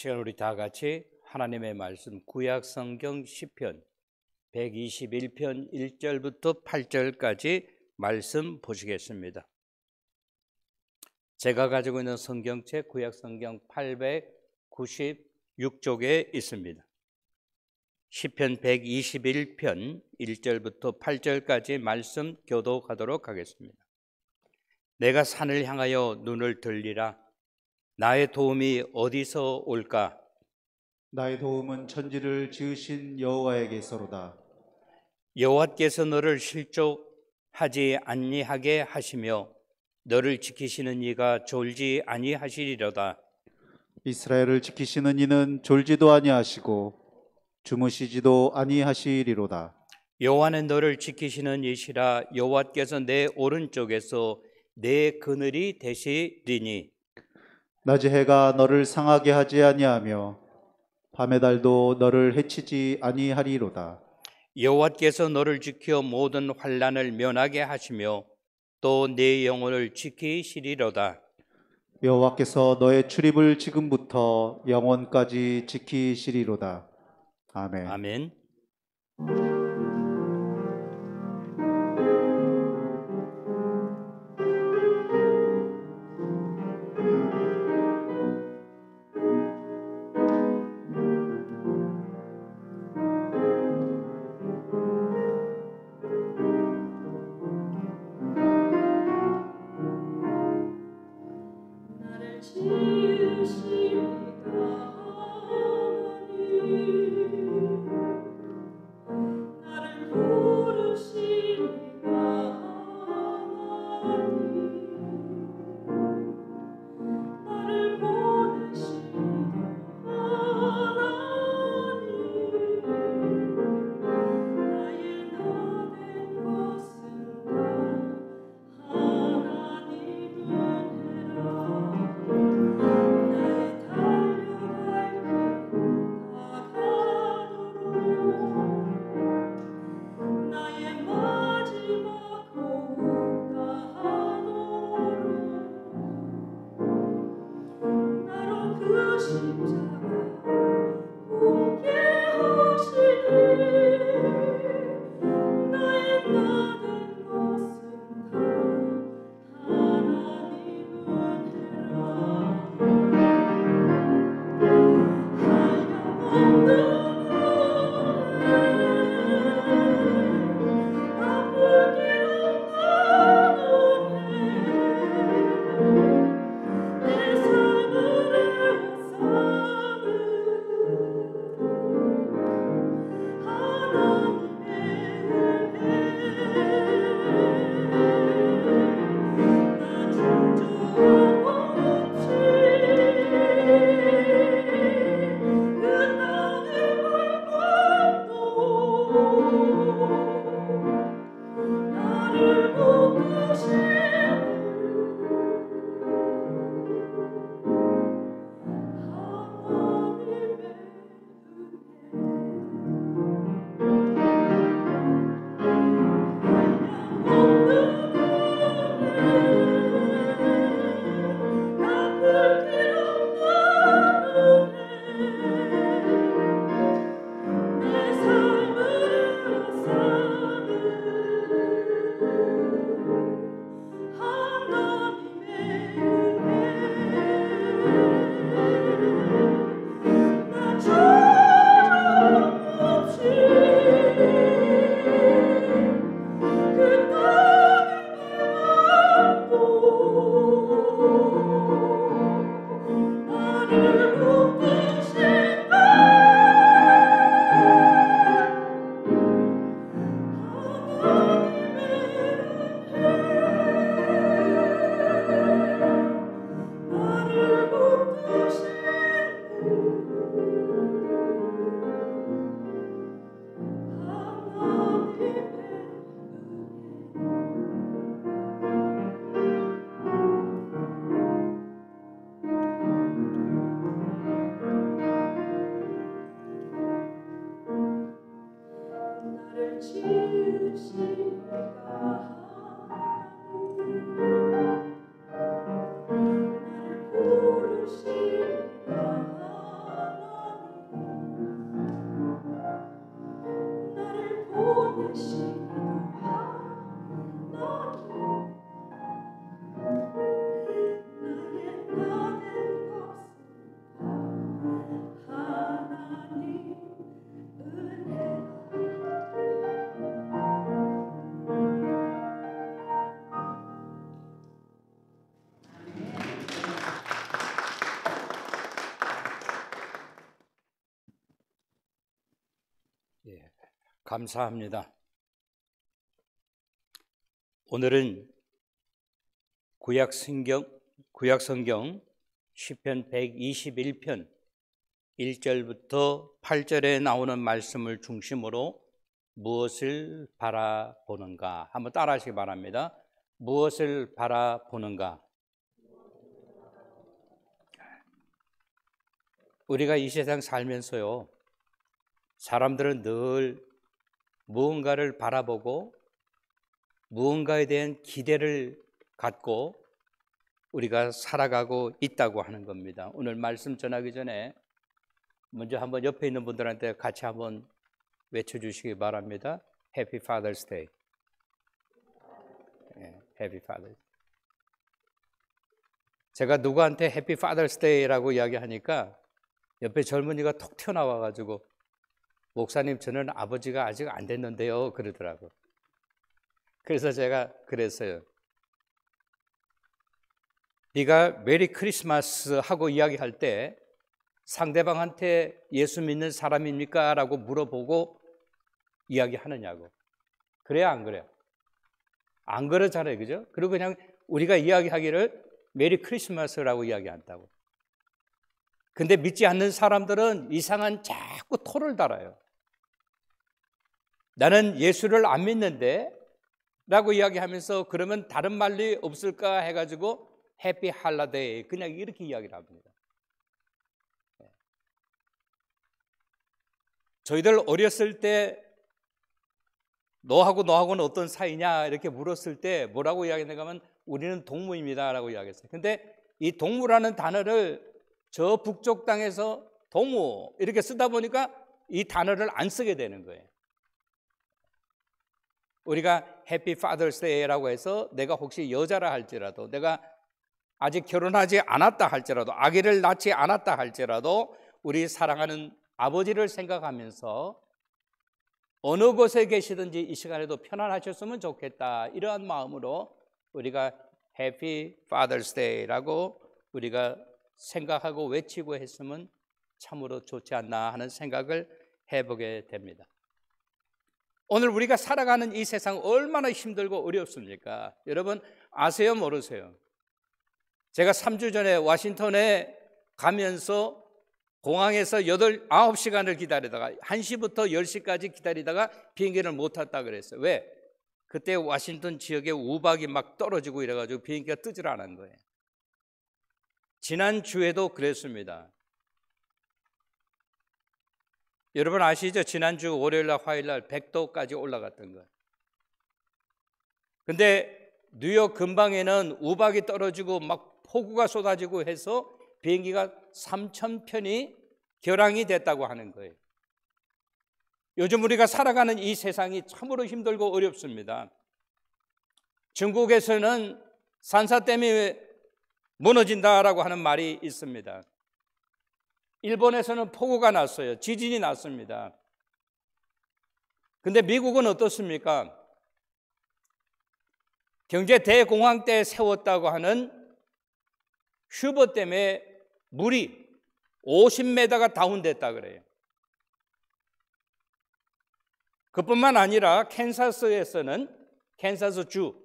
시간 우리 다 같이 하나님의 말씀 구약 성경 시편 121편 1절부터 8절까지 말씀 보시겠습니다. 제가 가지고 있는 성경책 구약 성경 896쪽에 있습니다. 시편 121편 1절부터 8절까지 말씀 교독하도록 하겠습니다. 내가 산을 향하여 눈을 들리라. 나의 도움이 어디서 올까? 나의 도움은 천지를 지으신 여호와에게서로다. 여호와께서 너를 실족하지 아니하게 하시며 너를 지키시는 이가 졸지 아니하시리로다. 이스라엘을 지키시는 이는 졸지도 아니하시고 주무시지도 아니하시리로다. 여호와는 너를 지키시는 이시라. 여호와께서 내 오른쪽에서 내 그늘이 되시리니 낮의 해가 너를 상하게 하지 아니하며 밤의 달도 너를 해치지 아니하리로다. 여호와께서 너를 지켜 모든 환난을 면하게 하시며 또 내 영혼을 지키시리로다. 여호와께서 너의 출입을 지금부터 영원까지 지키시리로다. 아멘. 아멘. 감사합니다. 오늘은 구약성경 시편 121편 1절부터 8절에 나오는 말씀을 중심으로 무엇을 바라보는가 한번 따라하시기 바랍니다. 무엇을 바라보는가? 우리가 이 세상 살면서요, 사람들은 늘 무언가를 바라보고 무언가에 대한 기대를 갖고 우리가 살아가고 있다고 하는 겁니다. 오늘 말씀 전하기 전에 먼저 한번 옆에 있는 분들한테 같이 한번 외쳐주시기 바랍니다. Happy Father's Day. Happy Father's Day. 제가 누구한테 Happy Father's Day라고 이야기하니까 옆에 젊은이가 톡 튀어나와가지고 목사님, 저는 아버지가 아직 안 됐는데요 그러더라고. 그래서 제가 그랬어요. 네가 메리 크리스마스 하고 이야기할 때 상대방한테 예수 믿는 사람입니까? 라고 물어보고 이야기하느냐고. 그래야 안 그래요? 안 그러잖아요, 그죠? 그리고 그냥 우리가 이야기하기를 메리 크리스마스라고 이야기한다고. 근데 믿지 않는 사람들은 이상한 자꾸 토를 달아요. 나는 예수를 안 믿는데 라고 이야기하면서 그러면 다른 말이 없을까 해가지고 해피 할라데이 그냥 이렇게 이야기를 합니다. 저희들 어렸을 때 너하고는 어떤 사이냐 이렇게 물었을 때 뭐라고 이야기했는가 하면 우리는 동무입니다 라고 이야기했어요. 근데 이 동무라는 단어를 저 북쪽 땅에서 동무 이렇게 쓰다 보니까 이 단어를 안 쓰게 되는 거예요. 우리가 해피 파더스 데이라고 해서 내가 혹시 여자라 할지라도, 내가 아직 결혼하지 않았다 할지라도, 아기를 낳지 않았다 할지라도 우리 사랑하는 아버지를 생각하면서 어느 곳에 계시든지 이 시간에도 편안하셨으면 좋겠다, 이러한 마음으로 우리가 해피 파더스 데이라고 우리가 생각하고 외치고 했으면 참으로 좋지 않나 하는 생각을 해보게 됩니다. 오늘 우리가 살아가는 이 세상 얼마나 힘들고 어렵습니까? 여러분 아세요, 모르세요? 제가 3주 전에 워싱턴에 가면서 공항에서 9시간을 기다리다가 1시부터 10시까지 기다리다가 비행기를 못 탔다 그랬어요. 왜? 그때 워싱턴 지역에 우박이 막 떨어지고 이래가지고 비행기가 뜨질 않은 거예요. 지난주에도 그랬습니다. 여러분 아시죠? 지난주 월요일날 화요일날 100도까지 올라갔던 거예요. 근데 뉴욕 근방에는 우박이 떨어지고 막 폭우가 쏟아지고 해서 비행기가 3,000편이 결항이 됐다고 하는 거예요. 요즘 우리가 살아가는 이 세상이 참으로 힘들고 어렵습니다. 중국에서는 산사댐이 무너진다라고 하는 말이 있습니다. 일본에서는 폭우가 났어요. 지진이 났습니다. 근데 미국은 어떻습니까? 경제 대공황 때 세웠다고 하는 슈버댐에 물이 50m가 다운됐다 그래요. 그뿐만 아니라 캔사스에서는, 캔사스주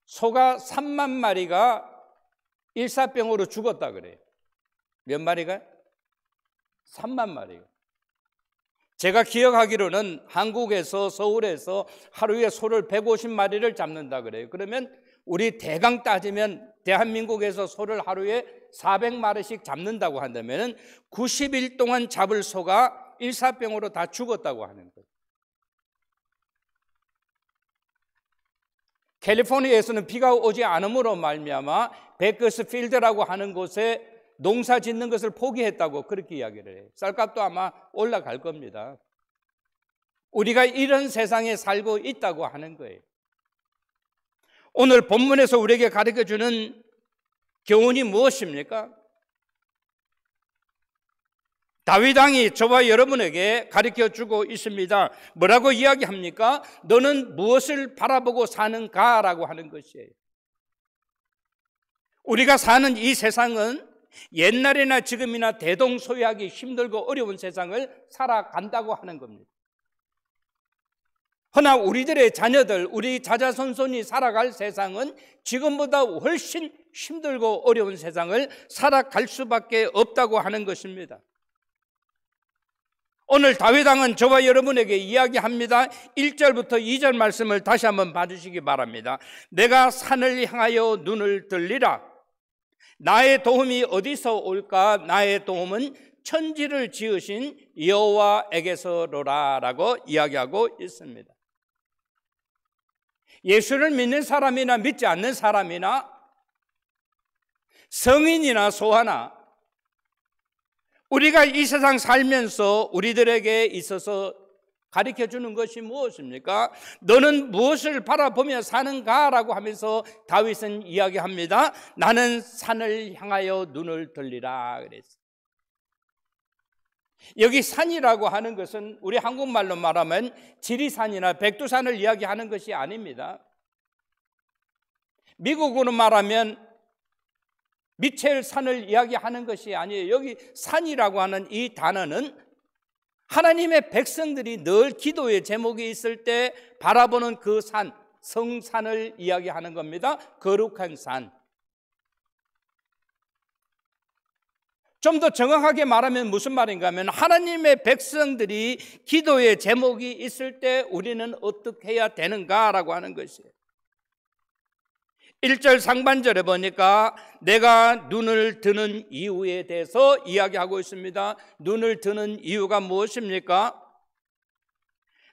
소가 3만 마리가 일사병으로 죽었다 그래요. 몇 마리가? 3만 마리가. 제가 기억하기로는 한국에서, 서울에서 하루에 소를 150마리를 잡는다 그래요. 그러면 우리 대강 따지면 대한민국에서 소를 하루에 400마리씩 잡는다고 한다면 90일 동안 잡을 소가 일사병으로 다 죽었다고 하는 거예요. 캘리포니아에서는 비가 오지 않음으로 말미암아 베이커스필드라고 하는 곳에 농사 짓는 것을 포기했다고 그렇게 이야기를 해요. 쌀값도 아마 올라갈 겁니다. 우리가 이런 세상에 살고 있다고 하는 거예요. 오늘 본문에서 우리에게 가르쳐주는 교훈이 무엇입니까? 다윗 왕이 저와 여러분에게 가르쳐주고 있습니다. 뭐라고 이야기합니까? 너는 무엇을 바라보고 사는가? 라고 하는 것이에요. 우리가 사는 이 세상은 옛날이나 지금이나 대동소이하기 힘들고 어려운 세상을 살아간다고 하는 겁니다. 허나 우리들의 자녀들, 우리 자자손손이 살아갈 세상은 지금보다 훨씬 힘들고 어려운 세상을 살아갈 수밖에 없다고 하는 것입니다. 오늘 다윗 왕은 저와 여러분에게 이야기합니다. 1절부터 2절 말씀을 다시 한번 봐주시기 바랍니다. 내가 산을 향하여 눈을 들리라. 나의 도움이 어디서 올까? 나의 도움은 천지를 지으신 여호와에게서로라 라고 이야기하고 있습니다. 예수를 믿는 사람이나 믿지 않는 사람이나 성인이나 소아나 우리가 이 세상 살면서 우리들에게 있어서 가르쳐주는 것이 무엇입니까? 너는 무엇을 바라보며 사는가? 라고 하면서 다윗은 이야기합니다. 나는 산을 향하여 눈을 들리라 그랬어요. 여기 산이라고 하는 것은 우리 한국말로 말하면 지리산이나 백두산을 이야기하는 것이 아닙니다. 미국으로 말하면 미첼산을 이야기하는 것이 아니에요. 여기 산이라고 하는 이 단어는 하나님의 백성들이 늘 기도의 제목이 있을 때 바라보는 그 산, 성산을 이야기하는 겁니다. 거룩한 산. 좀 더 정확하게 말하면 무슨 말인가 하면 하나님의 백성들이 기도의 제목이 있을 때 우리는 어떻게 해야 되는가라고 하는 것이에요. 1절 상반절에 보니까 내가 눈을 드는 이유에 대해서 이야기하고 있습니다. 눈을 드는 이유가 무엇입니까?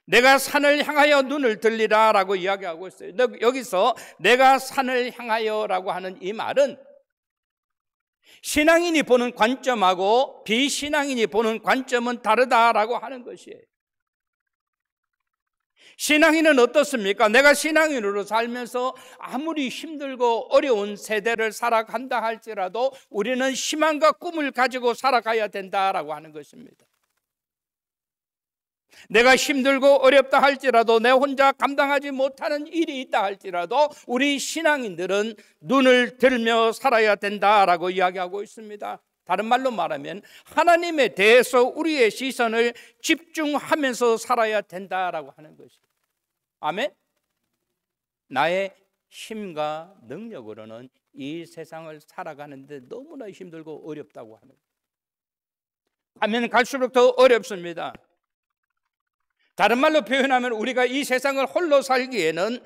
내가 산을 향하여 눈을 들리라 라고 이야기하고 있어요. 여기서 내가 산을 향하여 라고 하는 이 말은 신앙인이 보는 관점하고 비신앙인이 보는 관점은 다르다라고 하는 것이에요. 신앙인은 어떻습니까? 내가 신앙인으로 살면서 아무리 힘들고 어려운 세대를 살아간다 할지라도 우리는 희망과 꿈을 가지고 살아가야 된다라고 하는 것입니다. 내가 힘들고 어렵다 할지라도 내 혼자 감당하지 못하는 일이 있다 할지라도 우리 신앙인들은 눈을 들며 살아야 된다라고 이야기하고 있습니다. 다른 말로 말하면 하나님에 대해서 우리의 시선을 집중하면서 살아야 된다라고 하는 것입니다. 아멘? 나의 힘과 능력으로는 이 세상을 살아가는데 너무나 힘들고 어렵다고 하는 거예요. 가면 갈수록 더 어렵습니다. 다른 말로 표현하면 우리가 이 세상을 홀로 살기에는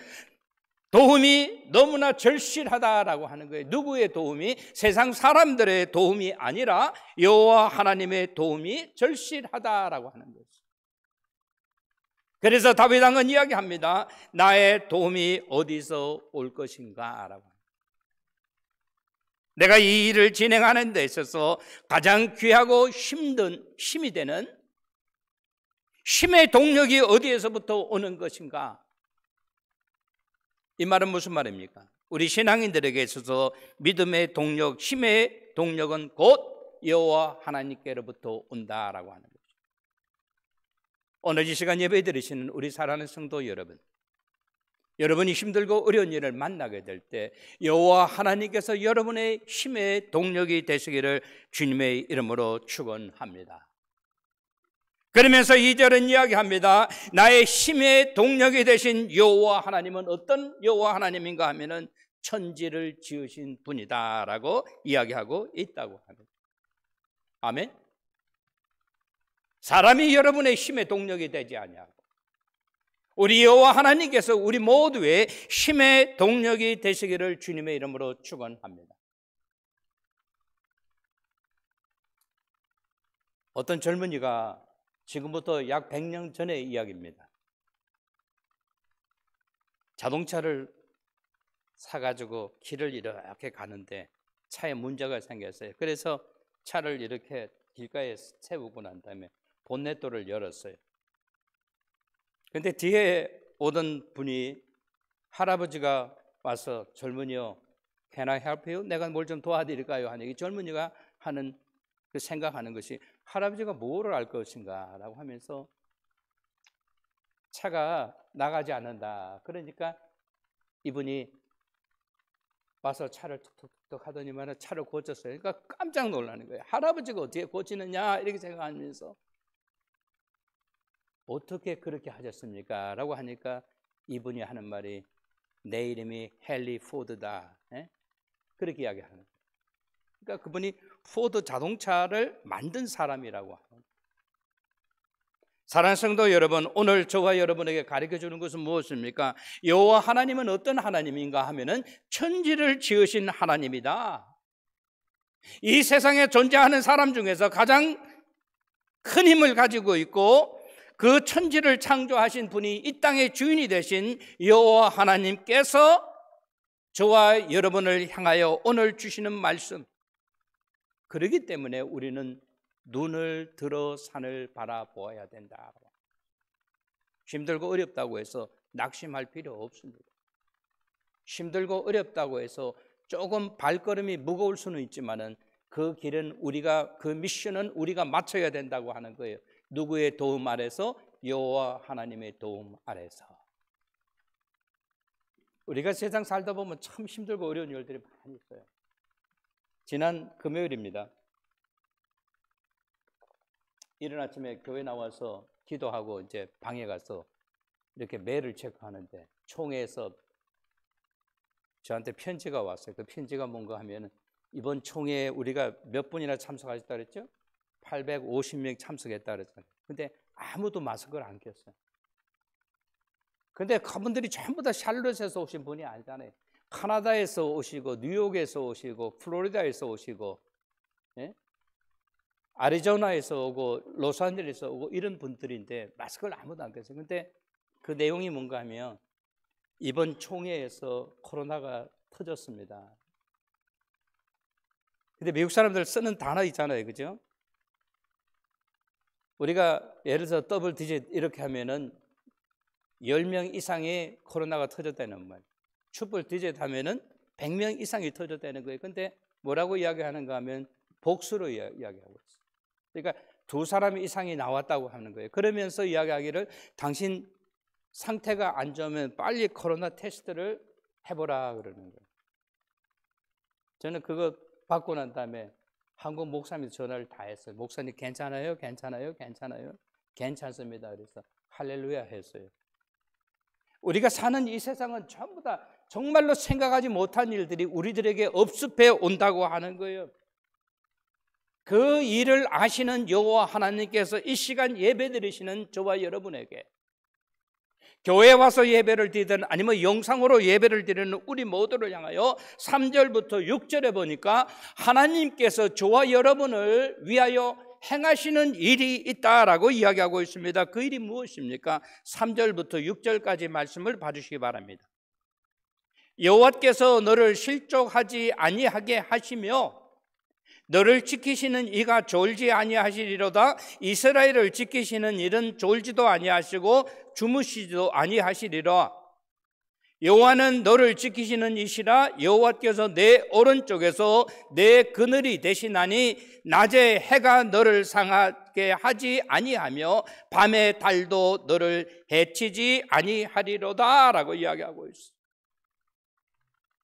도움이 너무나 절실하다라고 하는 거예요. 누구의 도움이? 세상 사람들의 도움이 아니라 여호와 하나님의 도움이 절실하다라고 하는 거죠. 그래서 다윗 왕은 이야기합니다. 나의 도움이 어디서 올 것인가? 라고. 내가 이 일을 진행하는 데 있어서 가장 귀하고 힘이 되는 힘의 동력이 어디에서부터 오는 것인가? 이 말은 무슨 말입니까? 우리 신앙인들에게 있어서 믿음의 동력, 힘의 동력은 곧 여호와 하나님께로부터 온다라고 하는 거죠. 오늘 이 시간 예배 드리시는 우리 사랑하는 성도 여러분, 여러분이 힘들고 어려운 일을 만나게 될 때 여호와 하나님께서 여러분의 힘의 동력이 되시기를 주님의 이름으로 축원합니다. 그러면서 2절은 이야기합니다. 나의 힘의 동력이 되신 여호와 하나님은 어떤 여호와 하나님인가 하면은 천지를 지으신 분이다라고 이야기하고 있다고 합니다. 아멘. 사람이 여러분의 힘의 동력이 되지 아니하고 우리 여호와 하나님께서 우리 모두의 힘의 동력이 되시기를 주님의 이름으로 축원합니다. 어떤 젊은이가 지금부터 약 100년 전의 이야기입니다. 자동차를 사가지고 길을 이렇게 가는데 차에 문제가 생겼어요. 그래서 차를 이렇게 길가에 세우고 난 다음에 본넷도를 열었어요. 근데 뒤에 오던 분이 할아버지가 와서 젊은이요, Can I help you? 내가 뭘 좀 도와드릴까요? 하니 이 젊은이가 하는 그 생각하는 것이 할아버지가 뭐를 알 것인가라고 하면서 차가 나가지 않는다. 그러니까 이분이 와서 차를 툭툭툭 하더니만 차를 고쳤어요. 그러니까 깜짝 놀라는 거예요. 할아버지가 어떻게 고치느냐 이렇게 생각하면서 어떻게 그렇게 하셨습니까? 라고 하니까 이분이 하는 말이 내 이름이 헨리 포드다. 그렇게 이야기하는 거예요. 그러니까 그분이 포드 자동차를 만든 사람이라고 하는 거예요. 사랑하는 성도 여러분, 오늘 저와 여러분에게 가르쳐주는 것은 무엇입니까? 여호와 하나님은 어떤 하나님인가 하면은 천지를 지으신 하나님이다. 이 세상에 존재하는 사람 중에서 가장 큰 힘을 가지고 있고 그 천지를 창조하신 분이 이 땅의 주인이 되신 여호와 하나님께서 저와 여러분을 향하여 오늘 주시는 말씀, 그렇기 때문에 우리는 눈을 들어 산을 바라보아야 된다. 힘들고 어렵다고 해서 낙심할 필요 없습니다. 힘들고 어렵다고 해서 조금 발걸음이 무거울 수는 있지만은 그 길은 그 미션은 우리가 맞춰야 된다고 하는 거예요. 누구의 도움 아래서? 여호와 하나님의 도움 아래서. 우리가 세상 살다 보면 참 힘들고 어려운 일들이 많이 있어요. 지난 금요일입니다. 이른 아침에 교회 나와서 기도하고 이제 방에 가서 이렇게 메일을 체크하는데 총회에서 저한테 편지가 왔어요. 그 편지가 뭔가 하면 이번 총회에 우리가 몇 분이나 참석하셨다 그랬죠? 850명 참석했다 그랬잖아요. 근데 아무도 마스크를 안 꼈어요. 근데 그분들이 전부 다 샬롯에서 오신 분이 아니잖아요. 카나다에서 오시고 뉴욕에서 오시고 플로리다에서 오시고 아리조나에서 오고 로스앤젤레스에서 오고 이런 분들인데 마스크를 아무도 안 꼈어요. 근데 그 내용이 뭔가 하면 이번 총회에서 코로나가 터졌습니다. 근데 미국 사람들 쓰는 단어 있잖아요. 그죠? 우리가 예를 들어서 더블 디짓 이렇게 하면은 10명 이상의 코로나가 터졌다는 말. 트리플 디짓 하면은 100명 이상이 터졌다는 거예요. 근데 뭐라고 이야기하는가 하면 복수로 이야기하고 있어요. 그러니까 2사람 이상이 나왔다고 하는 거예요. 그러면서 이야기하기를 당신 상태가 안 좋으면 빨리 코로나 테스트를 해보라 그러는 거예요. 저는 그거 받고 난 다음에 한국 목사님 전화를 다 했어요. 목사님 괜찮아요? 괜찮아요? 괜찮아요? 괜찮습니다. 그래서 할렐루야 했어요. 우리가 사는 이 세상은 전부 다 정말로 생각하지 못한 일들이 우리들에게 업습해 온다고 하는 거예요. 그 일을 아시는 여호와 하나님께서 이 시간 예배드리시는 저와 여러분에게 교회에 와서 예배를 드리든 아니면 영상으로 예배를 드리는 우리 모두를 향하여 3절부터 6절에 보니까 하나님께서 저와 여러분을 위하여 행하시는 일이 있다라고 이야기하고 있습니다. 그 일이 무엇입니까? 3절부터 6절까지 말씀을 봐주시기 바랍니다. 여호와께서 너를 실족하지 아니하게 하시며 너를 지키시는 이가 졸지 아니하시리로다. 이스라엘을 지키시는 일은 졸지도 아니하시고 주무시지도 아니하시리라. 여호와는 너를 지키시는 이시라. 여호와께서 내 오른쪽에서 내 그늘이 되시나니 낮에 해가 너를 상하게 하지 아니하며 밤에 달도 너를 해치지 아니하리로다 라고 이야기하고 있습니다.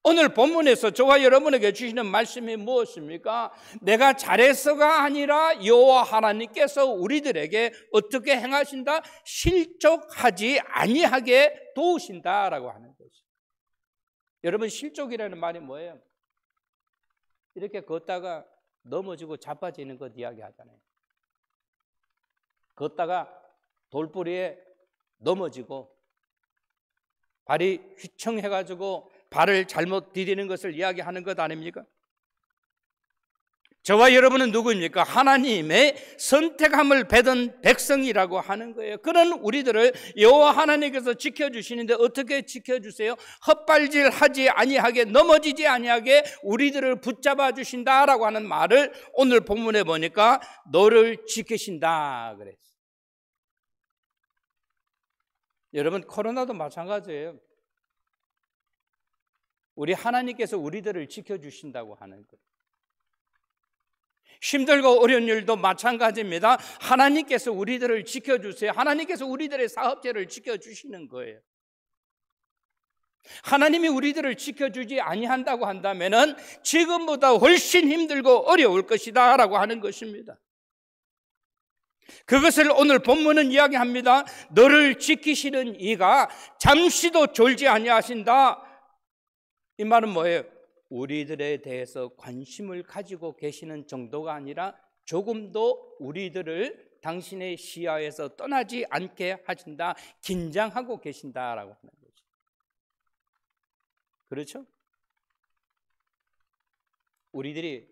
오늘 본문에서 저와 여러분에게 주시는 말씀이 무엇입니까? 내가 잘해서가 아니라 여호와 하나님께서 우리들에게 어떻게 행하신다? 실족하지 아니하게 도우신다라고 하는 것이죠. 여러분, 실족이라는 말이 뭐예요? 이렇게 걷다가 넘어지고 자빠지는 것 이야기하잖아요. 걷다가 돌뿌리에 넘어지고 발이 휘청해가지고 발을 잘못 디디는 것을 이야기하는 것 아닙니까? 저와 여러분은 누구입니까? 하나님의 선택함을 받은 백성이라고 하는 거예요. 그런 우리들을 여호와 하나님께서 지켜주시는데 어떻게 지켜주세요? 헛발질하지 아니하게, 넘어지지 아니하게 우리들을 붙잡아 주신다라고 하는 말을 오늘 본문에 보니까 너를 지키신다 그랬어요. 여러분, 코로나도 마찬가지예요. 우리 하나님께서 우리들을 지켜주신다고 하는 거예요. 힘들고 어려운 일도 마찬가지입니다. 하나님께서 우리들을 지켜주세요. 하나님께서 우리들의 사업체를 지켜주시는 거예요. 하나님이 우리들을 지켜주지 아니한다고 한다면은 지금보다 훨씬 힘들고 어려울 것이다 라고 하는 것입니다. 그것을 오늘 본문은 이야기합니다. 너를 지키시는 이가 잠시도 졸지 아니하신다. 이 말은 뭐예요? 우리들에 대해서 관심을 가지고 계시는 정도가 아니라 조금도 우리들을 당신의 시야에서 떠나지 않게 하신다. 긴장하고 계신다라고 하는 거죠. 그렇죠? 우리들이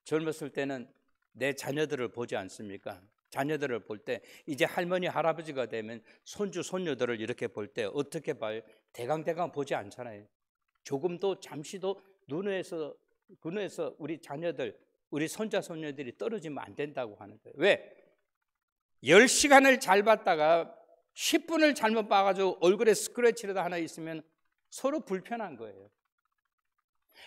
젊었을 때는 내 자녀들을 보지 않습니까? 자녀들을 볼 때 이제 할머니 할아버지가 되면 손주 손녀들을 이렇게 볼 때 어떻게 봐요? 대강대강 보지 않잖아요. 조금도 잠시도 눈에서 우리 자녀들, 우리 손자 손녀들이 떨어지면 안 된다고 하는 거예요. 왜? 10시간을 잘 봤다가 10분을 잘못 봐가지고 얼굴에 스크래치라도 하나 있으면 서로 불편한 거예요.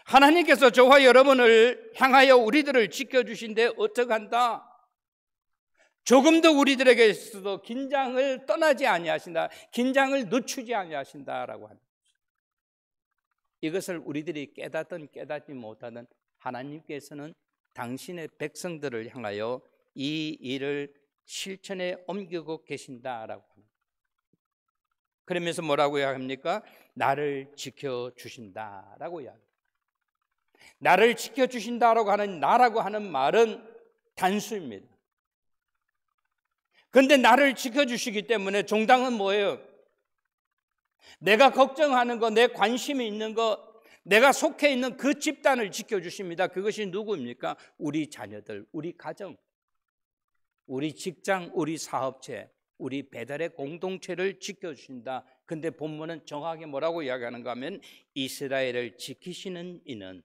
하나님께서 저와 여러분을 향하여 우리들을 지켜주신데 어떻게 한다? 조금도 우리들에게서도 긴장을 떠나지 아니하신다. 긴장을 늦추지 아니하신다라고 합니다. 이것을 우리들이 깨닫든 깨닫지 못하든 하나님께서는 당신의 백성들을 향하여 이 일을 실천에 옮기고 계신다라고 합니다. 그러면서 뭐라고 이야기합니까? 나를 지켜주신다라고 이야기합니다. 나를 지켜주신다라고 하는 나라고 하는 말은 단수입니다. 그런데 나를 지켜주시기 때문에 종당은 뭐예요? 내가 걱정하는 거, 내 관심이 있는 거, 내가 속해 있는 그 집단을 지켜주십니다. 그것이 누구입니까? 우리 자녀들, 우리 가정, 우리 직장, 우리 사업체, 우리 배달의 공동체를 지켜주신다. 근데 본문은 정확하게 뭐라고 이야기하는가 하면 이스라엘을 지키시는 이는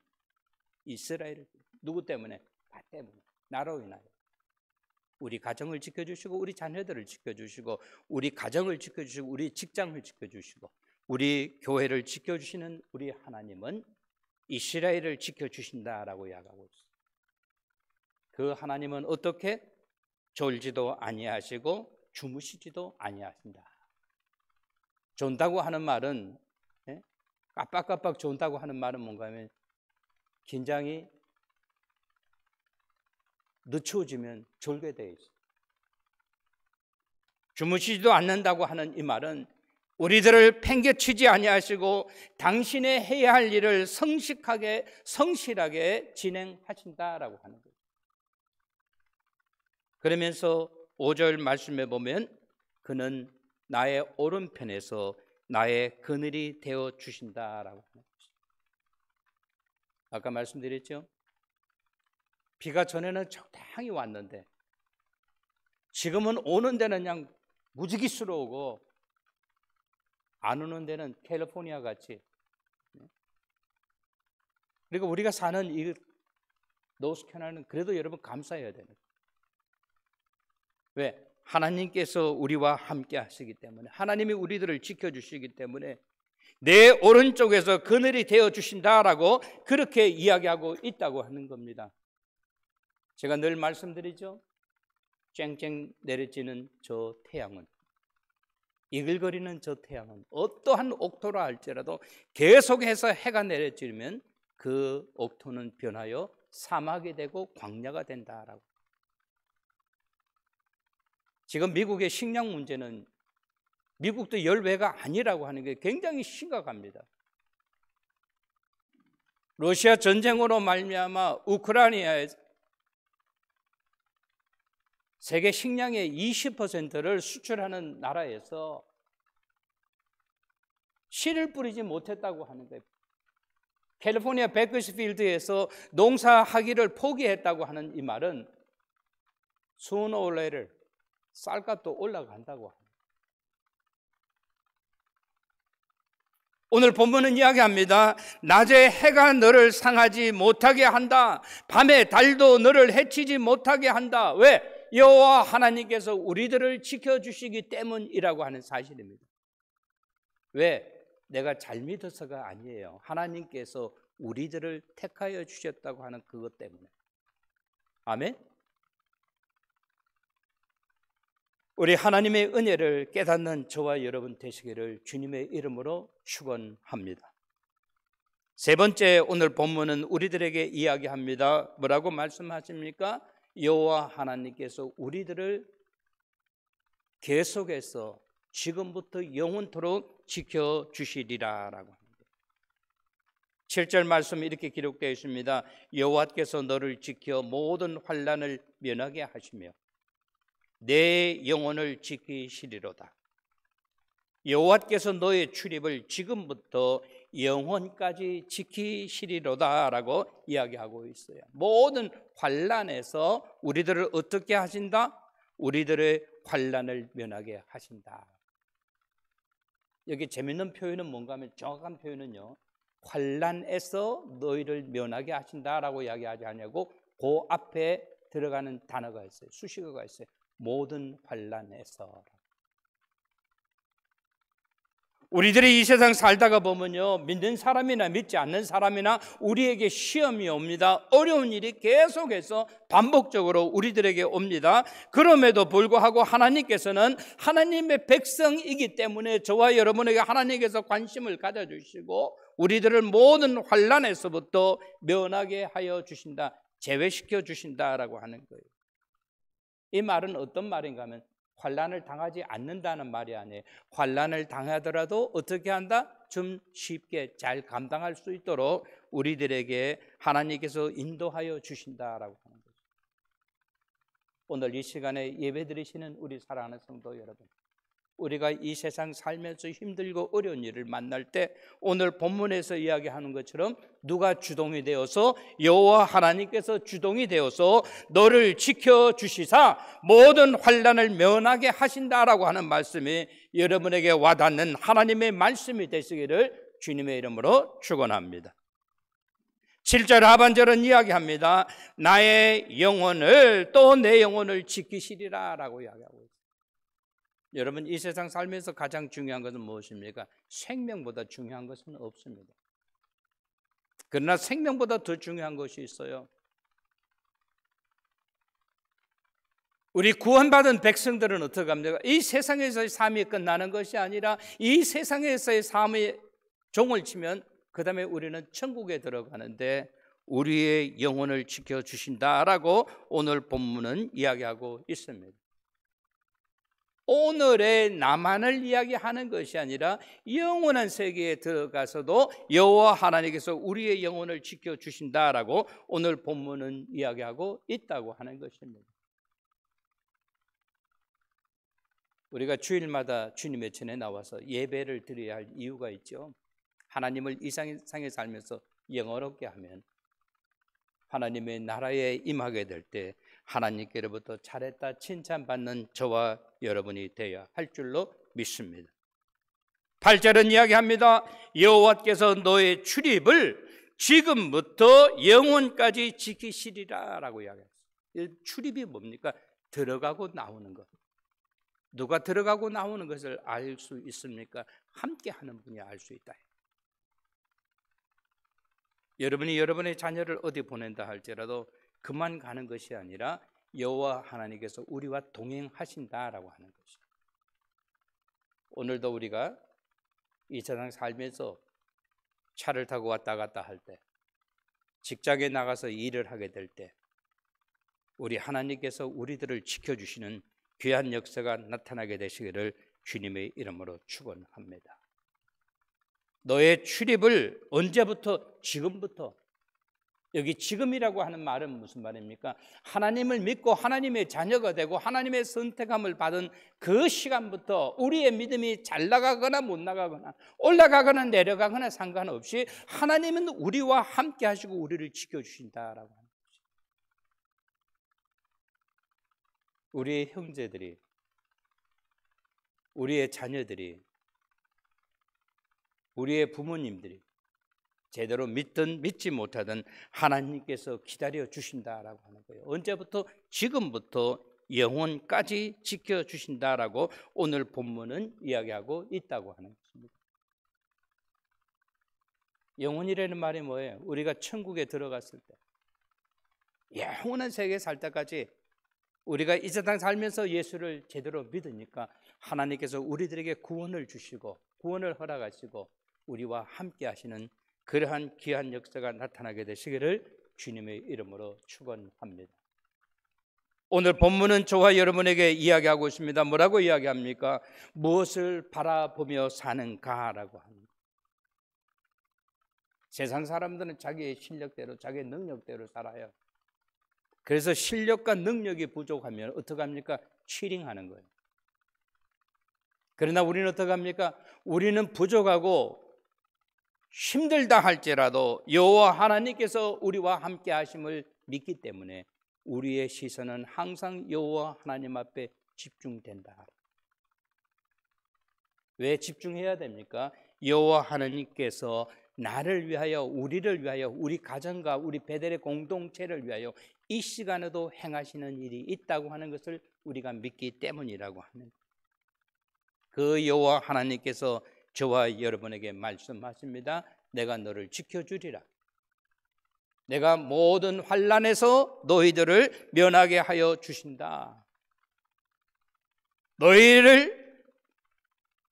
이스라엘 누구 때문에? 나 때문에, 나로 인하여. 우리 가정을 지켜주시고 우리 자녀들을 지켜주시고 우리 가정을 지켜주시고 우리 직장을 지켜주시고 우리 교회를 지켜주시는 우리 하나님은 이스라엘을 지켜주신다라고 이야기하고 있습니다. 그 하나님은 어떻게? 졸지도 아니하시고 주무시지도 아니하신다. 존다고 하는 말은 깜빡깜빡 존다고 하는 말은 뭔가 하면 긴장이 늦춰지면 졸게 되어 있어요. 주무시지도 않는다고 하는 이 말은 우리들을 팽개치지 아니하시고 당신의 해야 할 일을 성실하게 진행하신다라고 하는 거예요. 그러면서 5절 말씀에 보면 그는 나의 오른편에서 나의 그늘이 되어 주신다라고 하는 것입니다. 아까 말씀드렸죠? 비가 전에는 적당히 왔는데 지금은 오는 데는 그냥 무지기수로 오고 안 오는 데는 캘리포니아 같이. 그리고 우리가 사는 이 노스캐나다는 그래도 여러분 감사해야 되는 거예요. 왜? 하나님께서 우리와 함께 하시기 때문에, 하나님이 우리들을 지켜주시기 때문에 내 오른쪽에서 그늘이 되어주신다라고 그렇게 이야기하고 있다고 하는 겁니다. 제가 늘 말씀드리죠. 쨍쨍 내려지는 저 태양은, 이글거리는 저 태양은 어떠한 옥토라 할지라도 계속해서 해가 내려지면 그 옥토는 변하여 사막이 되고 광야가 된다라고. 지금 미국의 식량 문제는 미국도 열외가 아니라고 하는 게 굉장히 심각합니다. 러시아 전쟁으로 말미암아 우크라이나에 세계 식량의 20%를 수출하는 나라에서 씨를 뿌리지 못했다고 하는 거예요. 캘리포니아 베이커스필드에서 농사하기를 포기했다고 하는 이 말은 sooner or later 쌀값도 올라간다고 합니다. 오늘 본문은 이야기합니다. 낮에 해가 너를 상하지 못하게 한다. 밤에 달도 너를 해치지 못하게 한다. 왜? 여호와 하나님께서 우리들을 지켜주시기 때문이라고 하는 사실입니다. 왜? 내가 잘 믿어서가 아니에요. 하나님께서 우리들을 택하여 주셨다고 하는 그것 때문에. 아멘? 우리 하나님의 은혜를 깨닫는 저와 여러분 되시기를 주님의 이름으로 축원합니다. 세 번째, 오늘 본문은 우리들에게 이야기합니다. 뭐라고 말씀하십니까? 여호와 하나님께서 우리들을 계속해서 지금부터 영원토록 지켜주시리라 라고 합니다. 7절 말씀이 이렇게 기록되어 있습니다. 여호와께서 너를 지켜 모든 환난을 면하게 하시며 내 영혼을 지키시리로다. 여호와께서 너의 출입을 지금부터 영원까지 지키시리로다 라고 이야기하고 있어요. 모든 환난에서 우리들을 어떻게 하신다? 우리들의 환난을 면하게 하신다. 여기 재밌는 표현은 뭔가 하면 정확한 표현은요, 환난에서 너희를 면하게 하신다라고 이야기하지 않냐고 그 앞에 들어가는 단어가 있어요. 수식어가 있어요. 모든 환난에서. 우리들이 이 세상 살다가 보면요, 믿는 사람이나 믿지 않는 사람이나 우리에게 시험이 옵니다. 어려운 일이 계속해서 반복적으로 우리들에게 옵니다. 그럼에도 불구하고 하나님께서는 하나님의 백성이기 때문에 저와 여러분에게 하나님께서 관심을 가져주시고 우리들을 모든 환난에서부터 면하게 하여 주신다, 제외시켜 주신다라고 하는 거예요. 이 말은 어떤 말인가 하면 환난을 당하지 않는다는 말이 아니에요. 환난을 당하더라도 어떻게 한다? 좀 쉽게 잘 감당할 수 있도록 우리들에게 하나님께서 인도하여 주신다라고 하는 거죠. 오늘 이 시간에 예배드리시는 우리 사랑하는 성도 여러분, 우리가 이 세상 살면서 힘들고 어려운 일을 만날 때 오늘 본문에서 이야기하는 것처럼 누가 주동이 되어서 여호와 하나님께서 주동이 되어서 너를 지켜주시사 모든 환난을 면하게 하신다라고 하는 말씀이 여러분에게 와닿는 하나님의 말씀이 되시기를 주님의 이름으로 축원합니다. 7절 하반절은 이야기합니다. 나의 영혼을 또 내 영혼을 지키시리라 라고 이야기하고 있습니다. 여러분, 이 세상 살면서 가장 중요한 것은 무엇입니까? 생명보다 중요한 것은 없습니다. 그러나 생명보다 더 중요한 것이 있어요. 우리 구원받은 백성들은 어떻게 합니까? 이 세상에서의 삶이 끝나는 것이 아니라 이 세상에서의 삶의 종을 치면 그 다음에 우리는 천국에 들어가는데 우리의 영혼을 지켜주신다라고 오늘 본문은 이야기하고 있습니다. 오늘의 나만을 이야기하는 것이 아니라 영원한 세계에 들어가서도 여호와 하나님께서 우리의 영혼을 지켜주신다라고 오늘 본문은 이야기하고 있다고 하는 것입니다. 우리가 주일마다 주님의 전에 나와서 예배를 드려야 할 이유가 있죠. 하나님을 이 세상에 살면서 영원롭게 하면 하나님의 나라에 임하게 될 때 하나님께로부터 잘했다 칭찬받는 저와 여러분이 되어야 할 줄로 믿습니다. 8절은 이야기합니다. 여호와께서 너의 출입을 지금부터 영원까지 지키시리라 라고 이야기했어요. 출입이 뭡니까? 들어가고 나오는 것. 누가 들어가고 나오는 것을 알 수 있습니까? 함께 하는 분이 알 수 있다. 여러분이 여러분의 자녀를 어디 보낸다 할지라도 그만 가는 것이 아니라 여호와 하나님께서 우리와 동행하신다라고 하는 것이죠. 오늘도 우리가 이 세상 살면서 차를 타고 왔다 갔다 할 때, 직장에 나가서 일을 하게 될 때 우리 하나님께서 우리들을 지켜주시는 귀한 역사가 나타나게 되시기를 주님의 이름으로 축원합니다. 너의 출입을 언제부터? 지금부터. 여기 지금이라고 하는 말은 무슨 말입니까? 하나님을 믿고 하나님의 자녀가 되고 하나님의 선택함을 받은 그 시간부터 우리의 믿음이 잘 나가거나 못 나가거나 올라가거나 내려가거나 상관없이 하나님은 우리와 함께 하시고 우리를 지켜주신다라고 하는 것이죠. 우리의 형제들이, 우리의 자녀들이, 우리의 부모님들이 제대로 믿든 믿지 못하든 하나님께서 기다려 주신다라고 하는 거예요. 언제부터? 지금부터 영원까지 지켜주신다라고 오늘 본문은 이야기하고 있다고 하는 것입니다. 영혼이라는 말이 뭐예요? 우리가 천국에 들어갔을 때, 영원한 세계에 살 때까지 우리가 이 세상 살면서 예수를 제대로 믿으니까 하나님께서 우리들에게 구원을 주시고 구원을 허락하시고 우리와 함께 하시는 그러한 귀한 역사가 나타나게 되시기를 주님의 이름으로 축원합니다. 오늘 본문은 저와 여러분에게 이야기하고 있습니다. 뭐라고 이야기합니까? 무엇을 바라보며 사는가라고 합니다. 세상 사람들은 자기의 실력대로 자기의 능력대로 살아요. 그래서 실력과 능력이 부족하면 어떻게 합니까? 치링하는 거예요. 그러나 우리는 어떻게 합니까? 우리는 부족하고 힘들다 할지라도 여호와 하나님께서 우리와 함께 하심을 믿기 때문에 우리의 시선은 항상 여호와 하나님 앞에 집중된다. 왜 집중해야 됩니까? 여호와 하나님께서 나를 위하여, 우리를 위하여, 우리 가정과 우리 베델의 공동체를 위하여 이 시간에도 행하시는 일이 있다고 하는 것을 우리가 믿기 때문이라고 하는, 그 여호와 하나님께서 저와 여러분에게 말씀하십니다. 내가 너를 지켜주리라. 내가 모든 환난에서 너희들을 면하게 하여 주신다.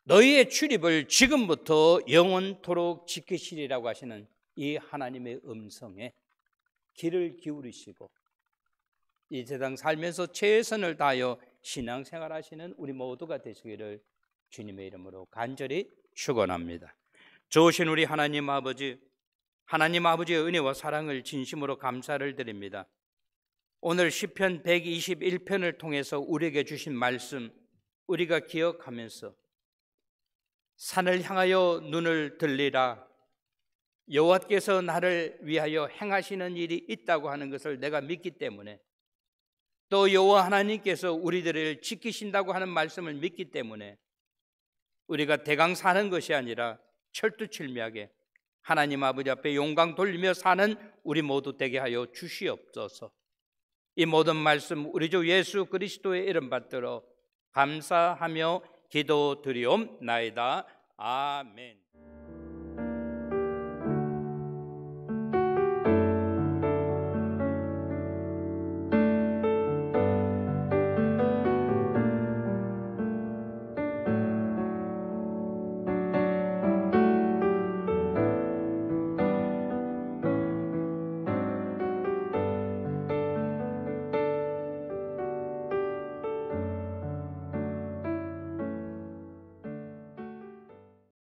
너희의 출입을 지금부터 영원토록 지키시리라고 하시는 이 하나님의 음성에 귀를 기울이시고 이 세상 살면서 최선을 다하여 신앙생활 하시는 우리 모두가 되시기를 주님의 이름으로 간절히 축원합니다. 좋으신 우리 하나님 아버지, 하나님 아버지의 은혜와 사랑을 진심으로 감사를 드립니다. 오늘 시편 121편을 통해서 우리에게 주신 말씀 우리가 기억하면서 산을 향하여 눈을 들리라. 여호와께서 나를 위하여 행하시는 일이 있다고 하는 것을 내가 믿기 때문에, 또 여호와 하나님께서 우리들을 지키신다고 하는 말씀을 믿기 때문에 우리가 대강 사는 것이 아니라 철두철미하게 하나님 아버지 앞에 영광 돌리며 사는 우리 모두 되게 하여 주시옵소서. 이 모든 말씀 우리 주 예수 그리스도의 이름 받들어 감사하며 기도드리옵나이다. 아멘.